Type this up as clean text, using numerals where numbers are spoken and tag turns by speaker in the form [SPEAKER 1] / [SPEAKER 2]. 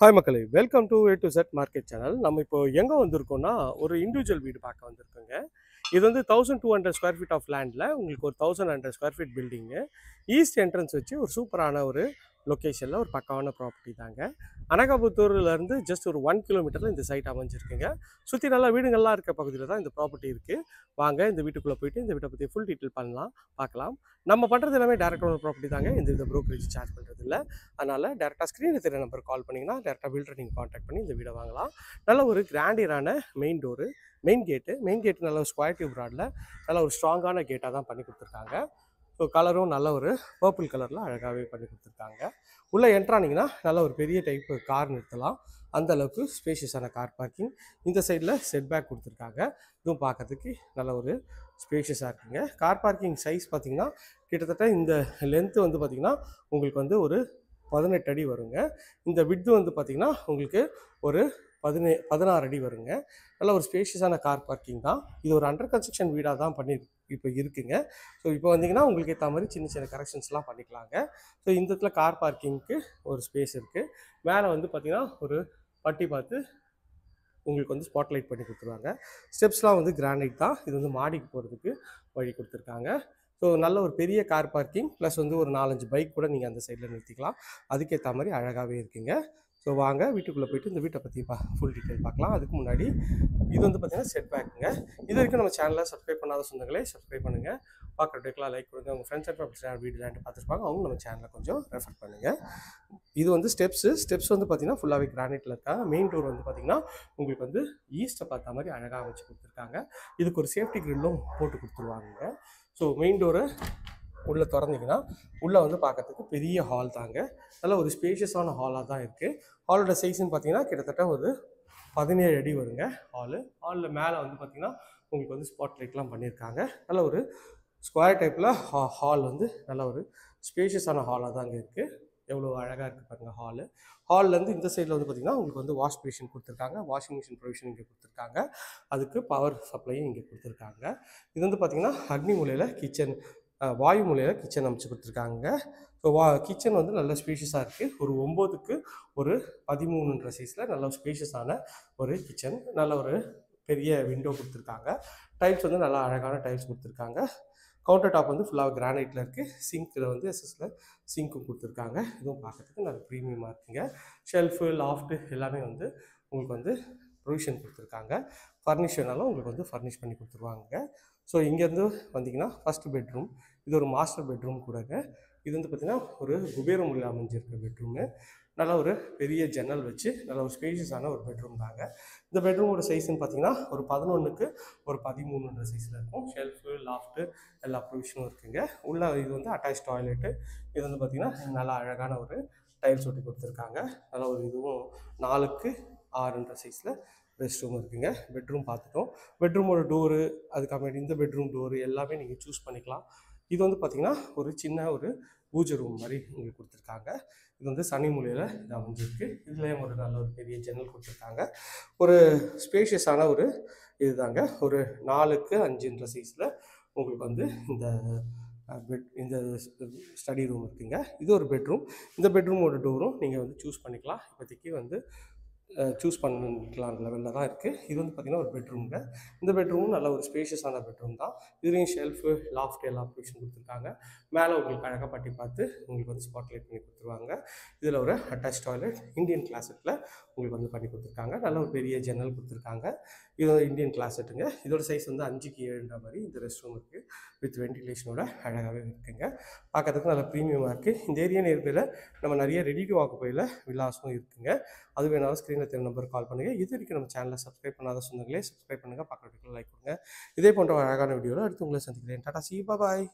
[SPEAKER 1] Hi மக்களே, welcome to A to Z market channel. நம்ம இப்போ எங்கே வந்திருக்கோம்னா, ஒரு இண்டிவிஜுவல் வீடு பார்க்க வந்திருக்கோங்க. இது வந்து 1200 ஸ்கொயர் ஃபீட் ஆஃப் லேண்டில் உங்களுக்கு ஒரு 1100 square feet building. East entrance வச்சு ஒரு சூப்பரான ஒரு லொக்கேஷனில் ஒரு பக்காவான ப்ராப்பர்ட்டி தாங்க. அனகாபுத்தூர்லேருந்து ஜஸ்ட் ஒரு 1 கிலோமீட்டரில் இந்த சைட் அமைஞ்சிருக்குங்க. சுற்றி நல்லா வீடுங்கள்லாம் இருக்க பகுதியில் தான் இந்த ப்ராப்பர்ட்டி இருக்குது. வாங்க இந்த வீட்டுக்குள்ளே போயிட்டு இந்த வீட்டை பற்றி ஃபுல் டீட்டெயில் பார்க்கலாம். நம்ம பண்ணுறது எல்லாமே டேரக்ட் ஓனர் ப்ராப்பர்ட்டி தாங்க. இந்த ப்ரோக்கரேஜ் சார்ஜ் பண்ணுறது இல்லை. அதனால் டேரெக்டாக ஸ்க்ரீனில் தெரிய நம்பர் கால் பண்ணிங்கன்னா டேரெக்டாக பில்டர் நீங்கள் காண்டாக்ட் பண்ணி இந்த வீடை வாங்கலாம். நல்ல ஒரு கிராண்டியரான மெயின் டோரு, மெயின் கேட்டு நல்ல ஒரு ஸ்கொயர் டியூப் ராடில் நல்ல ஒரு ஸ்ட்ராங்கான கேட்டாக தான் பண்ணி கொடுத்துருக்காங்க. ஸோ கலரும் நல்ல ஒரு பர்பிள் கலரில் அழகாகவே பண்ணி கொடுத்துருக்காங்க. உள்ளே என்ட்ரானிங்கன்னா நல்ல ஒரு பெரிய டைப்பு கார் நிறுத்தலாம். அந்த அளவுக்கு ஸ்பேஷியஸான கார் பார்க்கிங். இந்த சைடில் செட் பேக் கொடுத்துருக்காங்க. இதுவும் பார்க்கறதுக்கு நல்ல ஒரு ஸ்பேஷியஸாக இருக்குங்க. கார் பார்க்கிங் சைஸ் பார்த்திங்கன்னா கிட்டத்தட்ட இந்த லென்த்து வந்து பார்த்திங்கன்னா உங்களுக்கு வந்து ஒரு 18 அடி வருங்க. இந்த விட்த்து வந்து பார்த்திங்கன்னா உங்களுக்கு ஒரு 16 அடி வருங்க. நல்ல ஒரு ஸ்பேஷியஸான கார் பார்க்கிங் தான். இது ஒரு அண்டர் கன்ஸ்ட்ரக்ஷன் வீடாக தான் இப்போ இருக்குங்க. ஸோ இப்போ வந்தீங்கன்னா உங்களுக்கு ஏற்ற மாதிரி சின்ன சின்ன கரெக்ஷன்ஸ்லாம் பண்ணிக்கலாங்க. ஸோ இந்த இடத்துல கார் பார்க்கிங்க்கு ஒரு ஸ்பேஸ் இருக்குது. மேலே வந்து பார்த்திங்கன்னா ஒரு பட்டி பார்த்து உங்களுக்கு வந்து ஸ்பாட்லைட் பண்ணி கொடுத்துருவாங்க. ஸ்டெப்ஸ்லாம் வந்து கிரானைட் தான். இது வந்து மாடிக்கு போகிறதுக்கு வழி கொடுத்துருக்காங்க. ஸோ நல்ல ஒரு பெரிய கார் பார்க்கிங் ப்ளஸ் வந்து ஒரு 4-5 பைக் கூட நீங்கள் அந்த சைடில் நிறுத்திக்கலாம். அதுக்கேற்ற மாதிரி அழகாகவே இருக்குங்க. ஸோ வாங்க வீட்டுக்குள்ளே போய்ட்டு இந்த வீட்டை பற்றி ஃபுல் டீட்டெயில் பார்க்கலாம். அதுக்கு முன்னாடி இது வந்து பார்த்திங்கன்னா செட் பேக்குங்க. இது வரைக்கும் நம்ம சேனலில் சப்ஸ்கிரைப் பண்ணாத சொந்தங்களே சப்ஸ்கிரைப் பண்ணுங்கள். பார்க்குற டேக்கெலாம் லைக் கொடுங்க. உங்கள் ஃப்ரெண்ட்ஸ் அண்ட் ஃபேமிலி வீடு லேண்டு பார்த்துருப்பாங்க, அவங்க நம்ம சேனலில் கொஞ்சம் ரெஃபர் பண்ணுங்கள். இது வந்து ஸ்டெப்ஸ் வந்து பார்த்திங்கன்னா ஃபுல்லாகவே கிரானைட்டில் இருக்காங்க. மெயின் டோர் வந்து பார்த்திங்கன்னா உங்களுக்கு வந்து ஈஸ்ட்டை பார்த்த மாதிரி அழகாக வச்சு கொடுத்துருக்காங்க. இதுக்கு ஒரு சேஃப்டி கிரில்லும் போட்டு கொடுத்துருவாங்க. ஸோ மெயின் டோரை உள்ளே திறந்தீங்கன்னா உள்ளே வந்து பார்க்கறதுக்கு பெரிய ஹால் தாங்க. நல்ல ஒரு ஸ்பேஷியஸான ஹாலாக தான் இருக்குது. ஹாலோட சைஸ்ன்னு பார்த்தீங்கன்னா கிட்டத்தட்ட ஒரு 17 அடி வருங்க ஹாலில் மேலே வந்து பார்த்திங்கன்னா உங்களுக்கு வந்து ஸ்பாட் லைட்லாம் பண்ணியிருக்காங்க. நல்ல ஒரு ஸ்கொயர் டைப்பில் ஹால் வந்து நல்ல ஒரு ஸ்பேஷியஸான ஹாலாக தாங்க இருக்குது. எவ்வளோ அழகாக இருக்குது பாருங்கள் ஹால்லேருந்து இந்த சைடில் வந்து பார்த்திங்கன்னா உங்களுக்கு வந்து வாஷ் பேஷன் கொடுத்துருக்காங்க. வாஷிங் மிஷின் ப்ரொவிஷன் இங்கே கொடுத்துருக்காங்க. அதுக்கு பவர் சப்ளையும் இங்கே கொடுத்துருக்காங்க. இது வந்து பார்த்திங்கன்னா அக்னி மூலையில் கிச்சன், வாயு மூலையில் கிச்சன் அமைச்சு கொடுத்துருக்காங்க. ஸோ கிச்சன் வந்து நல்ல ஸ்பேஷியஸாக இருக்குது. ஒரு 9க்கு ஒரு 13 சைஸில் நல்ல ஸ்பேஷியஸான ஒரு கிச்சன். நல்ல ஒரு பெரிய விண்டோ கொடுத்துருக்காங்க. டைல்ஸ் வந்து நல்லா அழகான டைல்ஸ் கொடுத்துருக்காங்க. கவுண்டர் டாப் வந்து ஃபுல்லாக கிரானைட்டில் இருக்குது. சிங்க்கில் வந்து எஸ்எஸில் சிங்க்கும் கொடுத்துருக்காங்க. இதுவும் பார்க்குறதுக்கு நல்ல ப்ரீமியமாக இருக்குங்க. ஷெல்ஃபு, லாஃப்ட்டு எல்லாமே வந்து உங்களுக்கு வந்து ப்ரொவிஷன் கொடுத்துருக்காங்க. ஃபர்னிஷர்னாலும் உங்களுக்கு வந்து ஃபர்னிஷ் பண்ணி கொடுத்துருவாங்க. ஸோ இங்கேருந்து வந்தீங்கன்னா ஃபஸ்ட்டு பெட்ரூம். இது ஒரு மாஸ்டர் பெட்ரூம் கூடங்க. இது வந்து பார்த்திங்கன்னா ஒரு குபேரம் உள்ள அமைஞ்சிருக்க பெட்ரூமு. நல்ல ஒரு பெரிய ஜன்னல் வச்சு நல்ல ஒரு ஸ்பேஷியஸான ஒரு பெட்ரூம் தாங்க. இந்த பெட்ரூமோட சைஸ்ன்னு பார்த்தீங்கன்னா ஒரு 11க்கு ஒரு 13 சைஸில் இருக்கும். ஷெல்ஃபு, லாஃப்ட்டு எல்லா ப்ரொவிஷனும் இருக்குங்க. உள்ள இது வந்து அட்டாச் டாய்லெட்டு. இது வந்து பார்த்திங்கன்னா நல்லா அழகான ஒரு டைல்ஸ் ஒட்டி கொடுத்துருக்காங்க. நல்ல ஒரு இதுவும் 4க்கு 6 சைஸில் ரெஸ்ட் ரூம் இருக்குங்க. பெட்ரூம் பார்த்துட்டோம். பெட்ரூமோட டோரு, அதுக்கப்புறமேட்டு இந்த பெட்ரூம் டோரு எல்லாமே நீங்கள் சூஸ் பண்ணிக்கலாம். இது வந்து பார்த்திங்கன்னா ஒரு சின்ன ஒரு பூஜை ரூம் மாதிரி உங்களுக்கு கொடுத்துருக்காங்க. இது வந்து சனி மூலையில் இது அமைஞ்சிருக்கு. இதுலேயும் ஒரு நல்ல ஒரு பெரிய ஜன்னல் கொடுத்துருக்காங்க. ஒரு ஸ்பேஷியஸான ஒரு இது தாங்க. ஒரு 4க்கு 5 சைஸில் உங்களுக்கு வந்து இந்த ஸ்டடி ரூம் இருக்குங்க. இது ஒரு பெட்ரூம். இந்த பெட்ரூமோட டோரும் நீங்கள் வந்து சூஸ் பண்ணிக்கலாம். இப்போதைக்கு வந்து சூஸ் பண்ணிக்கலாம் லெவலில் தான் இருக்குது. இது வந்து பார்த்திங்கன்னா ஒரு பெட்ரூம்ங்க. இந்த பெட்ரூமும் நல்ல ஒரு ஸ்பேஷியஸான பெட்ரூம் தான். இதுலேயும் ஷெல்ஃபு, லாஃப்ட் எல்லா ப்ரொவிஷன் கொடுத்துருக்காங்க. மேலே உங்களுக்கு அழகாக பட்டி பார்த்து உங்களுக்கு வந்து ஸ்பாட்லைட் பண்ணி கொடுத்துருவாங்க. இதில் ஒரு அட்டாச் டாய்லெட் இந்தியன் கிளாசெட்டில் உங்களுக்கு வந்து பண்ணி கொடுத்துருக்காங்க. நல்ல ஒரு பெரிய ஜன்னல் கொடுத்துருக்காங்க. இது இந்தியன் கிளாசெட்டுங்க. இதோட சைஸ் வந்து 5க்கு 7 மாதிரி இந்த ரெஸ்ட் ரூம் இருக்குது. வித் வென்டிலேஷனோட அழகாகவே இருக்குங்க. பார்க்கறதுக்கு நல்ல ப்ரீமியமாக இருக்குது. இந்த ஏரியா நேர்மையில் நம்ம நிறைய ரெடி டு ஆக்குபையில் வில்லாஸும் இருக்குங்க. அது வேணாலும் ஸ்க்ரீனில் தெரிய நம்பருக்கு கால் பண்ணுங்கள். இது வரைக்கும் நம்ம சேனலை சப்ஸ்கிரைப் பண்ணாத சொந்தங்களே சப்ஸ்கிரைப் பண்ணுங்கள். பார்க்குறதுக்கு லைக் கொடுங்க. இதே போன்ற அழகான வீடியோவில் அடுத்து உங்களை சந்திக்கிறேன். டாடா, சி, பாய்.